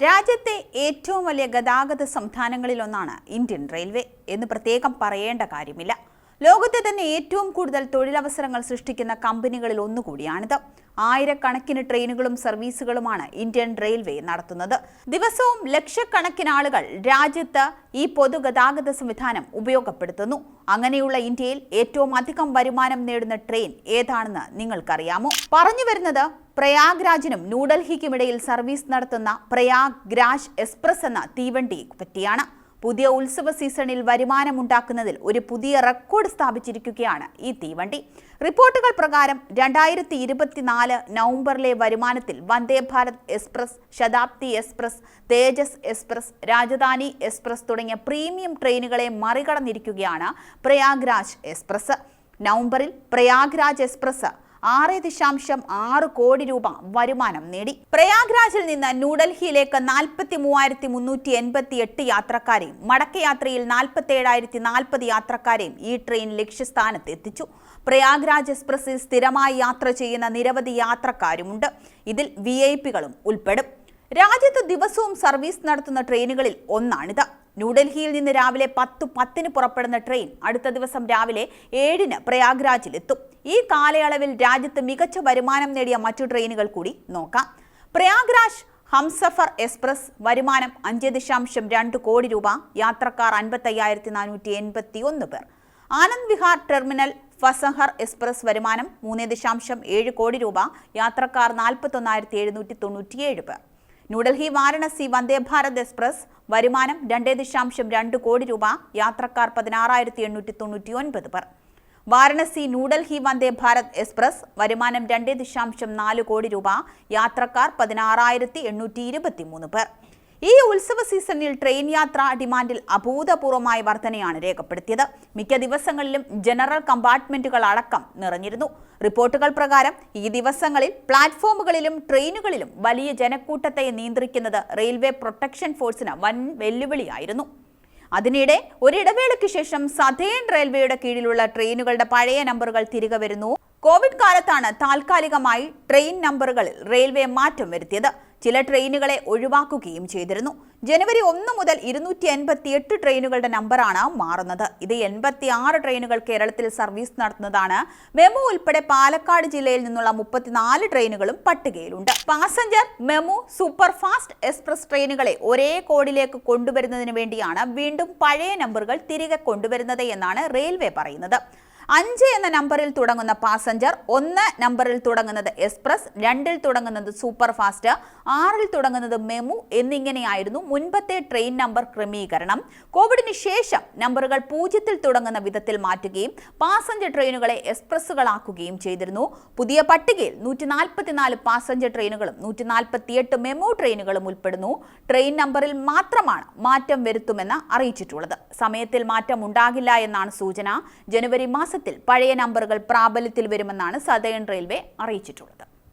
രാജ്യത്തെ ഏറ്റവും വലിയ ഗതാഗത സംസ്ഥാനങ്ങളിലൊന്നാണ് ഇന്ത്യൻ റെയിൽവേ എന്ന് പ്രത്യേകം പറയേണ്ട കാര്യമില്ല. ലോകത്തെ തന്നെ ഏറ്റവും കൂടുതൽ തൊഴിലവസരങ്ങൾ സൃഷ്ടിക്കുന്ന കമ്പനികളിൽ ഒന്നുകൂടിയാണിത്. ആയിരക്കണക്കിന് ട്രെയിനുകളും സർവീസുകളുമാണ് ഇന്ത്യൻ റെയിൽവേ നടത്തുന്നത്. ദിവസവും ലക്ഷക്കണക്കിന് ആളുകൾ രാജ്യത്ത് ഈ പൊതുഗതാഗത സംവിധാനം ഉപയോഗപ്പെടുത്തുന്നു. അങ്ങനെയുള്ള ഇന്ത്യയിൽ ഏറ്റവും അധികം വരുമാനം നേടുന്ന ട്രെയിൻ ഏതാണെന്ന് നിങ്ങൾക്കറിയാമോ? പറഞ്ഞു വരുന്നത് പ്രയാഗ്രാജിനും ന്യൂഡൽഹിക്കുമിടയിൽ സർവീസ് നടത്തുന്ന പ്രയാഗ്രാജ് എക്സ്പ്രസ് എന്ന തീവണ്ടിയെ പറ്റിയാണ്. പുതിയ ഉത്സവ സീസണിൽ വരുമാനമുണ്ടാക്കുന്നതിൽ ഒരു പുതിയ റെക്കോർഡ് സ്ഥാപിച്ചിരിക്കുകയാണ് ഈ തീവണ്ടി. റിപ്പോർട്ടുകൾ പ്രകാരം 2024 നവംബറിലെ വരുമാനത്തിൽ വന്ദേ ഭാരത് എക്സ്പ്രസ്, ശതാബ്ദി എക്സ്പ്രസ്, തേജസ് എക്സ്പ്രസ്, രാജധാനി എക്സ്പ്രസ് തുടങ്ങിയ പ്രീമിയം ട്രെയിനുകളെ മറികടന്നിരിക്കുകയാണ് പ്രയാഗ്രാജ് എക്സ്പ്രസ്. നവംബറിൽ പ്രയാഗ്രാജ് എക്സ്പ്രസ് 6.6 കോടി രൂപ വരുമാനം നേടി. പ്രയാഗ്രാജിൽ നിന്ന് ന്യൂഡൽഹിയിലേക്ക് 43,388 യാത്രക്കാരെയും മടക്കയാത്രയിൽ 47,040 യാത്രക്കാരെയും ഈ ട്രെയിൻ ലക്ഷ്യസ്ഥാനത്ത് എത്തിച്ചു. പ്രയാഗ്രാജ് എക്സ്പ്രസിൽ സ്ഥിരമായി യാത്ര ചെയ്യുന്ന നിരവധി യാത്രക്കാരുമുണ്ട്. ഇതിൽ VIP-കളും ഉൾപ്പെടും. രാജ്യത്ത് ദിവസവും സർവീസ് നടത്തുന്ന ട്രെയിനുകളിൽ ഒന്നാണിത്. ന്യൂഡൽഹിയിൽ നിന്ന് രാവിലെ 10:10 പുറപ്പെടുന്ന ട്രെയിൻ അടുത്ത ദിവസം രാവിലെ 7 പ്രയാഗ്രാജിലെത്തും. ഈ കാലയളവിൽ രാജ്യത്ത് മികച്ച വരുമാനം നേടിയ മറ്റു ട്രെയിനുകൾ കൂടി നോക്കാം. പ്രയാഗ്രാജ് ഹംസഫർ എക്സ്പ്രസ് വരുമാനം 5.2 കോടി രൂപ, യാത്രക്കാർ 55,481 പേർ. ആനന്ദ് വിഹാർ ടെർമിനൽ ഫസഹർ എക്സ്പ്രസ് വരുമാനം 3.7 കോടി രൂപ, യാത്രക്കാർ 41,797 പേർ. ന്യൂഡൽഹി വാരണസി വന്ദേ ഭാരത് എക്സ്പ്രസ് വരുമാനം 2.2 കോടി രൂപ, യാത്രക്കാർ 16,899 പേർ. വാരണസി ന്യൂഡൽഹി വന്ദേ ഭാരത് എക്സ്പ്രസ് വരുമാനം 2.4 കോടി രൂപ, യാത്രക്കാർ 16,823 പേർ. ഈ ഉത്സവ സീസണിൽ ട്രെയിൻ യാത്രാ ഡിമാൻഡിൽ അഭൂതപൂർവമായ വർധനയാണ് രേഖപ്പെടുത്തിയത്. മിക്ക ദിവസങ്ങളിലും ജനറൽ കമ്പാർട്ട്മെന്റുകൾ അടക്കം നിറഞ്ഞിരുന്നു. റിപ്പോർട്ടുകൾ പ്രകാരം ഈ ദിവസങ്ങളിൽ പ്ലാറ്റ്ഫോമുകളിലും ട്രെയിനുകളിലും വലിയ ജനക്കൂട്ടത്തെ നിയന്ത്രിക്കുന്നത് റെയിൽവേ പ്രൊട്ടക്ഷൻ ഫോഴ്സിന് വൻ വെല്ലുവിളിയായിരുന്നു. അതിനിടെ ഒരിടവേളയ്ക്ക് ശേഷം സതേൺ റെയിൽവേയുടെ കീഴിലുള്ള ട്രെയിനുകളുടെ പഴയ നമ്പറുകൾ തിരികെ വരുന്നു. കോവിഡ് കാലത്താണ് താൽക്കാലികമായി ട്രെയിൻ നമ്പറുകളിൽ റെയിൽവേ മാറ്റം വരുത്തിയത്. ചില ട്രെയിനുകളെ ഒഴിവാക്കുകയും ചെയ്തിരുന്നു. ജനുവരി 1 മുതൽ 288 ട്രെയിനുകളുടെ നമ്പറാണ് മാറുന്നത്. ഇത് 86 ട്രെയിനുകൾ കേരളത്തിൽ സർവീസ് നടത്തുന്നതാണ്. മെമു ഉൾപ്പെടെ പാലക്കാട് ജില്ലയിൽ നിന്നുള്ള 34 ട്രെയിനുകളും പട്ടികയിലുണ്ട്. Passenger, MEMU, super fast express ട്രെയിനുകളെ ഒരേ കോഡിലേക്ക് കൊണ്ടുവരുന്നതിന് വേണ്ടിയാണ് വീണ്ടും പഴയ നമ്പറുകൾ തിരികെ കൊണ്ടുവരുന്നത് എന്നാണ് റെയിൽവേ പറയുന്നത്. 5 എന്ന നമ്പറിൽ തുടങ്ങുന്ന പാസഞ്ചർ, 1 നമ്പറിൽ തുടങ്ങുന്നത് എക്സ്പ്രസ്, 2-ൽ തുടങ്ങുന്നത് സൂപ്പർ ഫാസ്റ്റ്, 6-ൽ തുടങ്ങുന്നത് മെമു എന്നിങ്ങനെയായിരുന്നു മുൻപത്തെ ട്രെയിൻ നമ്പർ ക്രമീകരണം. കോവിഡിന് ശേഷം നമ്പറുകൾ 0-ൽ തുടങ്ങുന്ന വിധത്തിൽ മാറ്റുകയും പാസഞ്ചർ ട്രെയിനുകളെ എക്സ്പ്രസ്സുകളാക്കുകയും ചെയ്തിരുന്നു. പുതിയ പട്ടികയിൽ 144 പാസഞ്ചർ ട്രെയിനുകളും 148 മെമു ട്രെയിനുകളും ഉൾപ്പെടുന്നു. ട്രെയിൻ നമ്പറിൽ മാത്രമാണ് മാറ്റം വരുത്തുമെന്ന് അറിയിച്ചിട്ടുള്ളത്. സമയത്തിൽ മാറ്റം ഉണ്ടാകില്ല എന്നാണ് സൂചന. ജനുവരി മാസത്തിൽ പഴയ നമ്പറുകൾ പ്രാബല്യത്തിൽ വരുമെന്നാണ് സതേൺ റെയിൽവേ അറിയിച്ചിട്ടുള്ളത്.